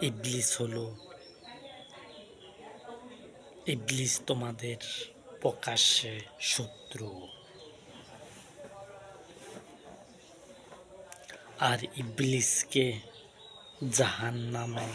ইবলিস হলো ইবলিস তোমাদের প্রকাশ্যে শত্রু। আর ইবলিসকে জাহান্নামে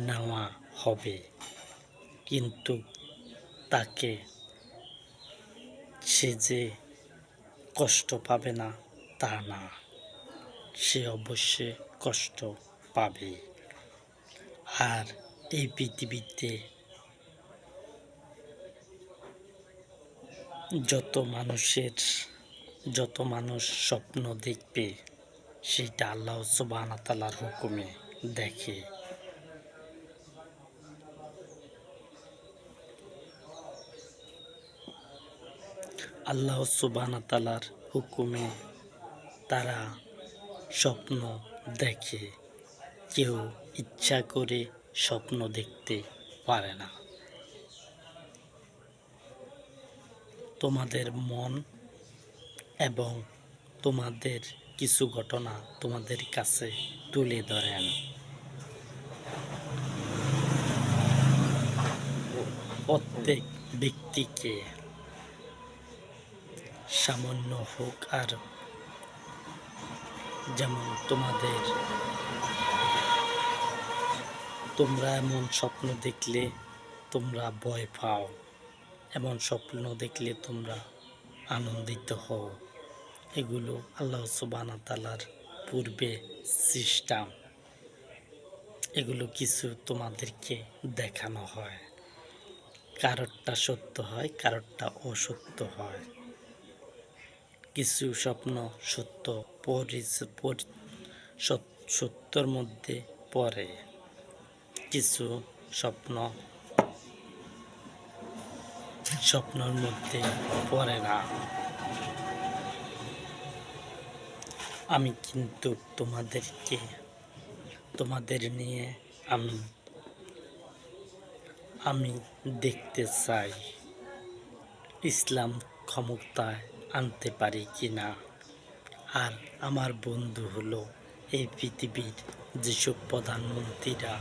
নেওয়া হবে, কিন্তু তাকে সে যে কষ্ট পাবে না তা না, সে অবশ্যই কষ্ট পাবে। আর এই পৃথিবীতে যত মানুষ স্বপ্ন দেখবে, সেটা আল্লাহ সুবহানাহু ওয়া তাআলার হুকুমে দেখে। আল্লাহ সুবহানাহু ওয়া তাআলার হুকুমে তারা স্বপ্ন দেখে। কেউ ইচ্ছা করে স্বপ্ন দেখতে পারে না। তোমাদের মন এবং তোমাদের কিছু ঘটনা তোমাদের কাছে তুলে ধরেন। প্রত্যেক ব্যক্তিকে সামান্য হোক, আর যেমন তোমরা এমন স্বপ্ন দেখলে তোমরা ভয় পাও, এমন স্বপ্ন দেখলে তোমরা আনন্দিত হও। এগুলো আল্লাহ সুবহানাহু ওয়া তাআলার পূর্বে সিস্টেম। এগুলো কিছু তোমাদেরকে দেখানো হয়। কারোরটা সত্য হয়, কারোরটা অসত্য হয়। কিছু স্বপ্ন সত্যর মধ্যে পড়ে, কিছু স্বপ্নের মধ্যে পড়ে না। আমি কিন্তু তোমাদের নিয়ে আমি দেখতে চাই ইসলাম ক্ষমতায় আনতে পারি কিনা। আর আমার বন্ধু হলো এই পৃথিবীর যেসব প্রধানমন্ত্রীরা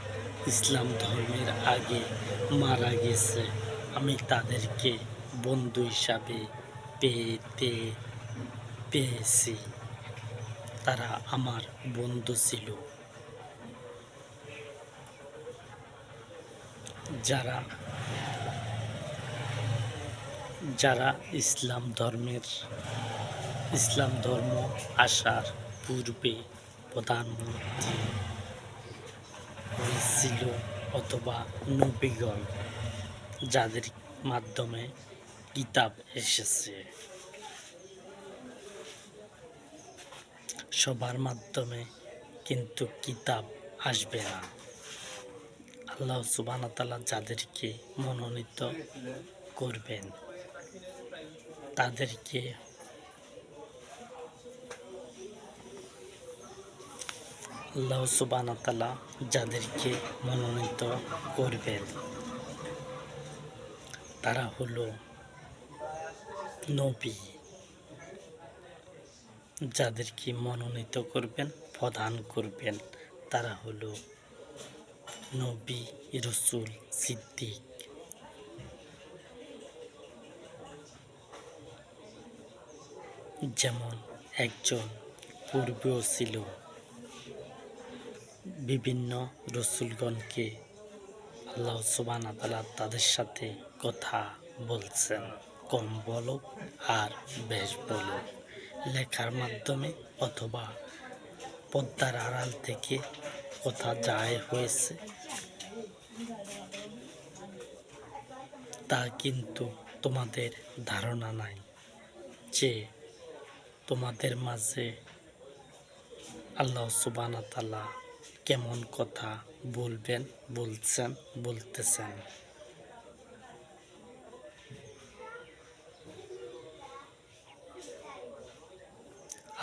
ইসলাম ধর্মের আগে মারা গেছে, আমি তাদেরকে বন্ধু হিসাবে পেয়েছি। তারা আমার বন্ধু ছিল। যারা ইসলাম ধর্ম আসার পূর্বে প্রধানমন্ত্রী হয়েছিল, অথবা নবীগণ, যাদের মাধ্যমে কিতাব এসেছে, সবার মাধ্যমে কিন্তু কিতাব আসবে না। আল্লাহ সুবহানাহু ওয়া তাআলা যাদেরকে মনোনীত করবেন, তাদেরকে আল্লাহ সুবহানাহু ওয়া তাআলা যাদেরকে মনোনীত করবেন, তারা হলো নবী। যাদেরকে মনোনীত করবেন, প্রদান করবেন, তারা হলো নবী, রাসূল, সিদ্দিক। যেমন একজন পূর্বেও ছিল, বিভিন্ন রাসূলগণকে আল্লাহ সুবহানাহু ওয়া তাআলা তাদের সাথে কথা বলছেন, কম বলো আর বেশ বলো, লেখার মাধ্যমে অথবা পর্দার আড়াল থেকে কথা যায় হয়েছে, তা কিন্তু তোমাদের ধারণা নাই যে তোমাদের মাঝে আল্লাহ সুবহানাহু ওয়া তাআলা কেমন কথা বলতেছেন।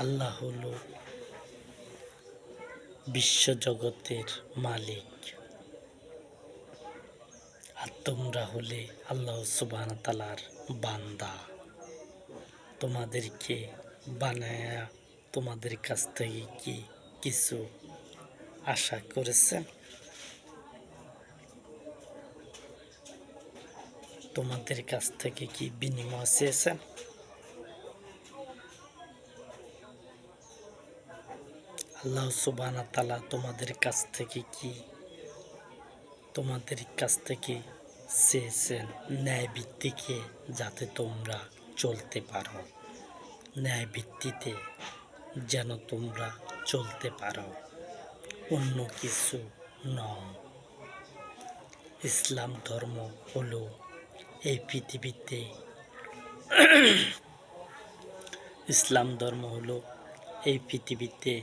আল্লাহ হলো বিশ্বজগতের মালিক, আর তোমরা হলে আল্লাহ সুবহানাহু ওয়া তাআলার বান্দা। তোমাদেরকে বানায়া তোমাদের কাছ থেকে কি কিছু আশা করেছেন? তোমাদের কাছ থেকে কি বিনিময় চেয়েছেন? আল্লাহ সুবহানাহু ওয়া তাআলা তোমাদের কাছ থেকে চেয়েছেন ন্যায় ভিত্তিকে, যাতে তোমরা চলতে পারো, ন্যায় ভিত্তিতে যেন তোমরা চলতে পারো, অন্য কিছু নয়। ইসলাম ধর্ম হলো এই পৃথিবীতে ইসলাম ধর্ম হলো এই পৃথিবীতে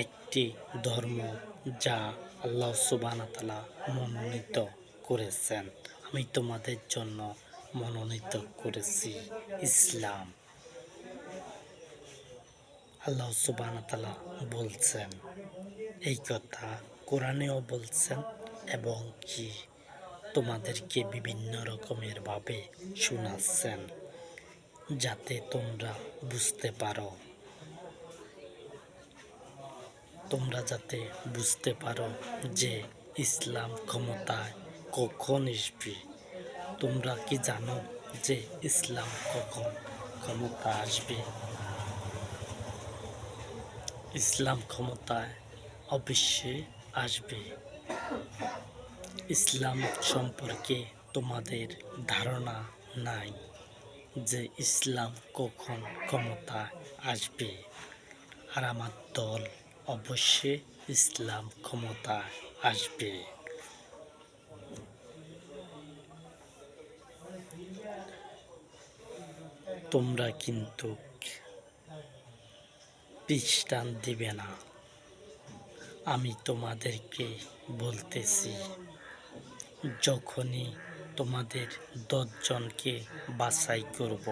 একটি ধর্ম যা আল্লাহ সুবহানাহু ওয়া তাআলা মনোনীত করেছেন। আমি তোমাদের জন্য মনোনীত করেছি ইসলাম। আল্লাহ সুবহানাহু ওয়া তাআলা বলছেন এই কথা, কোরআনেও বলছেন এবং কি তোমাদেরকে বিভিন্ন রকমের ভাবে শোনাচ্ছেন, যাতে তোমরা বুঝতে পারো, যে ইসলাম ক্ষমতায় কখন আসবে। তোমরা কি জানো যে ইসলাম কখন ক্ষমতা আসবে? ইসলাম ক্ষমতায় অবশ্যই আসবে। ইসলাম সম্পর্কে তোমাদের ধারণা নাই যে ইসলাম কখন ক্ষমতায় আসবে। আর আমার দল অবশ্যই ইসলাম ক্ষমতায় আসবে। তোমরা কিন্তু খ্রিস্টান দিবে না। আমি তোমাদেরকে বলতেছি, যখনই তোমাদের 10 জনকে বাছাই করব,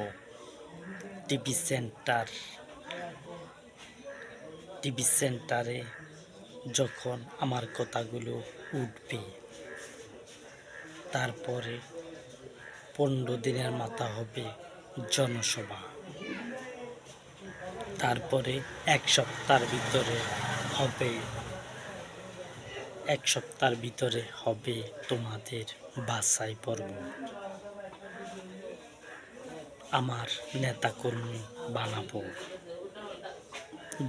টিভি সেন্টারে যখন আমার কথাগুলো উঠবে, তারপরে 15 দিনের মাথা হবে জনসভা, তারপরে এক সপ্তাহের ভিতরে হবে তোমাদের বাছাই পর্ব। আমার নেতাকর্মী বানাবো,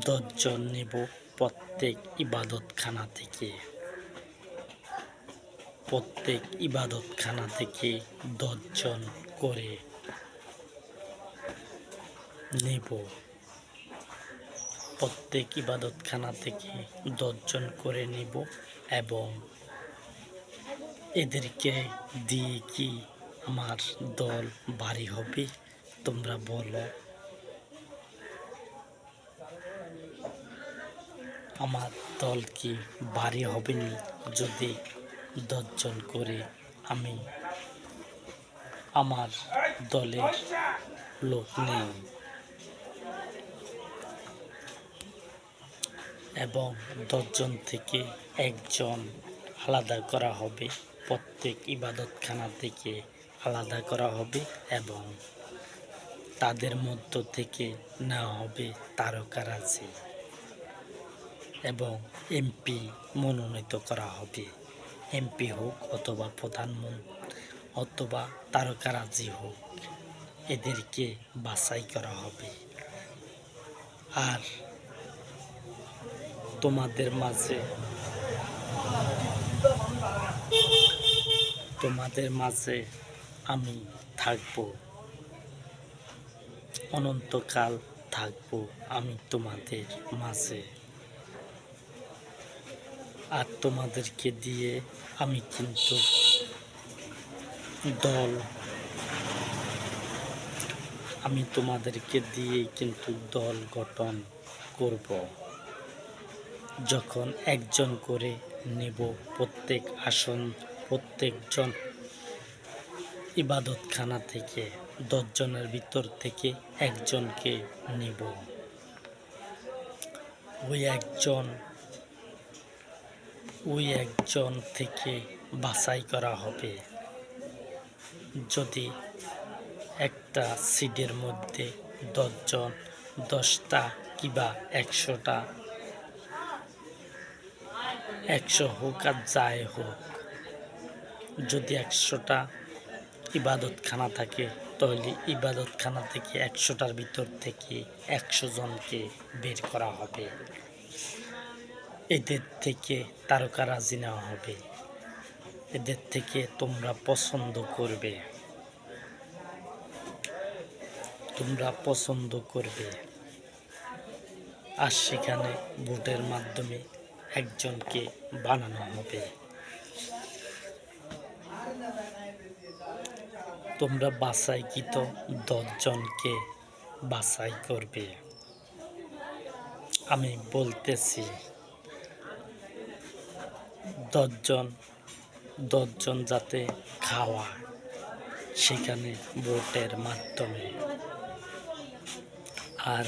10 জন নেব প্রত্যেক ইবাদতখানা থেকে 10 জন করে নেব। প্রত্যেক ইবাদতখানা থেকে 10 জন করে নেব এবং এদেরকে দিয়ে কি আমার দল ভারী হবে? তোমরা বলো। আমার দল কি ভারী হবে না যদি 10 জন করে আমি আমার দলের লোক নেই? এবং 10 জন থেকে একজন আলাদা করা হবে, প্রত্যেক ইবাদতখানা থেকে আলাদা করা হবে এবং তাদের মধ্য থেকে নেওয়া হবে তারকারাজি এবং এমপি মনোনীত করা হবে। এমপি হোক অথবা প্রধানমন্ত্রী অথবা তারকারাজি হোক, এদেরকে বাছাই করা হবে। আর তোমাদের মাঝে আমি থাকবো, অনন্তকাল থাকবো আমি তোমাদের মাঝে। আর তোমাদেরকে দিয়ে আমি কিন্তু দল গঠন করব। যখন একজন করে নেব, প্রত্যেকজন ইবাদতখানা থেকে 10 জনের ভিতর থেকে একজনকে নেব। ওই একজন থেকে বাছাই করা হবে। যদি একটা সিটের মধ্যে 10 জন, 10টা কিংবা 100 হোক আর যাই হোক, যদি 100টা ইবাদতখানা থাকে, তাহলে ইবাদতখানা থেকে 100টার ভিতর থেকে 100 জনকে বের করা হবে। এদের থেকে তারকারাজি নেওয়া হবে, এদের থেকে তোমরা পছন্দ করবে, আর সেখানে ভোটের মাধ্যমে একজনকে বানানো হবে। তোমরা বাছাইকৃত 10 জনকে বাছাই করবে। আমি বলতেছি 10 জন যাতে খাওয়া, সেখানে ভোটের মাধ্যমে। আর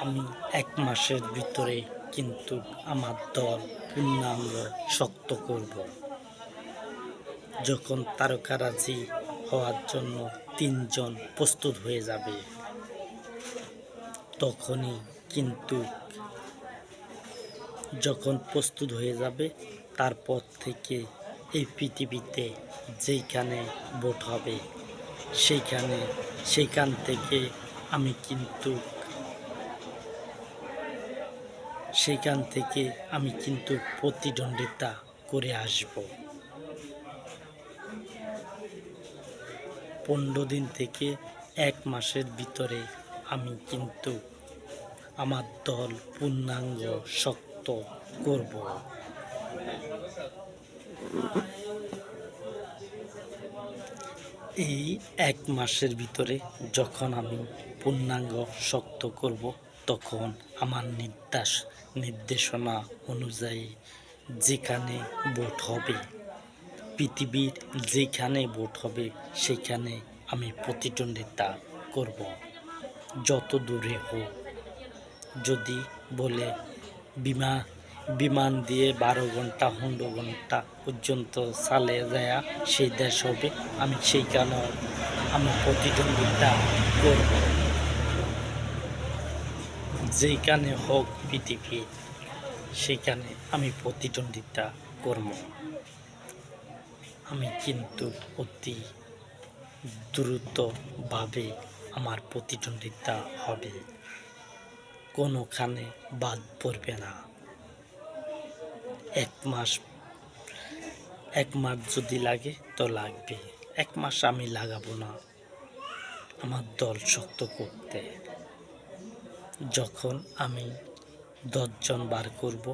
আমি 1 মাসের ভিতরে কিন্তু আমার দল পূর্ণাঙ্গ শক্ত করব। যখন তারকারাজি হওয়ার জন্য 3 জন প্রস্তুত হয়ে যাবে, তখনই কিন্তু যখন প্রস্তুত হয়ে যাবে, তারপর থেকে এই পৃথিবীতে যেইখানে ভোট হবে সেখান থেকে আমি কিন্তু প্রতিদ্বন্দ্বিতা করে আসব। 15 দিন থেকে 1 মাসের ভিতরে আমি কিন্তু আমার দল পূর্ণাঙ্গ শক্ত করব। এই 1 মাসের ভিতরে যখন আমি পূর্ণাঙ্গ শক্ত করব, তখন আমার নির্দেশনা অনুযায়ী যেখানে ভোট হবে, পৃথিবীর যেখানে ভোট হবে, সেখানে আমি প্রতিদ্বন্দ্বিতা করব। যত দূরে হোক, যদি বলে বিমান দিয়ে 12 ঘন্টা 15 ঘন্টা পর্যন্ত চালিয়ে যায় সেই দেশ হবে, আমি সেইখানেও আমি প্রতিদ্বন্দ্বিতা করব। যেখানে হোক পৃথিবী, সেখানে আমি প্রতিদ্বন্দ্বিতা করব। আমি কিন্তু অতি দ্রুতভাবে আমার প্রতিদ্বন্দ্বিতা হবে, কোনোখানে বাদ পড়বে না। 1 মাস যদি লাগে তো লাগবে, 1 মাস আমি লাগাবো না আমার দল শক্ত করতে। যখন আমি 10 জন বার করব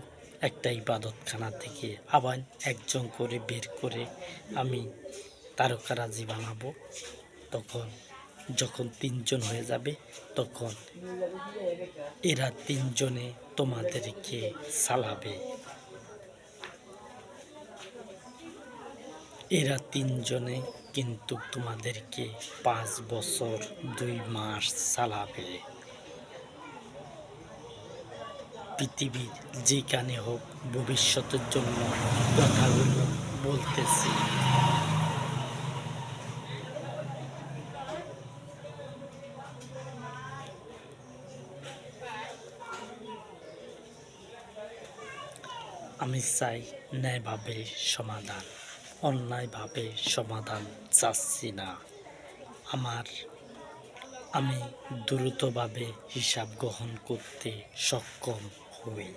একটা ইবাদতখানা থেকে, আবার 1 জন করে বের করে আমি তারকারাজি বানাবো, যখন 3 জন হয়ে যাবে, তখন এরা 3 জনে তোমাদেরকে চালাবে। এরা 3 জনে কিন্তু তোমাদেরকে 5 বছর 2 মাস চালাবে। পৃথিবীর যেখানে হোক, ভবিষ্যতের জন্য কথাগুলো বলতেছি। আমি চাই ন্যায়ভাবে সমাধান, অন্যায়ভাবে সমাধান চাচ্ছি না। আমি দ্রুতভাবে হিসাব গ্রহণ করতে সক্ষম হই।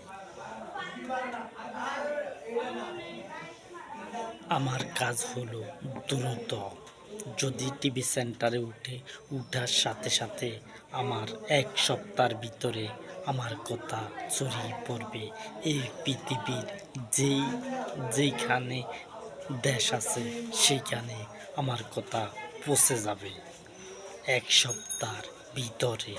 আমার কাজ হলো দ্রুত, যদি টিভি সেন্টারে উঠার সাথে সাথে আমার 1 সপ্তাহের ভিতরে আমার কথা ছড়িয়ে পড়বে। এই পৃথিবীর যেইখানে দেশ আছে, সেইখানে আমার কথা পৌঁছে যাবে 1 সপ্তাহের ভিতরে।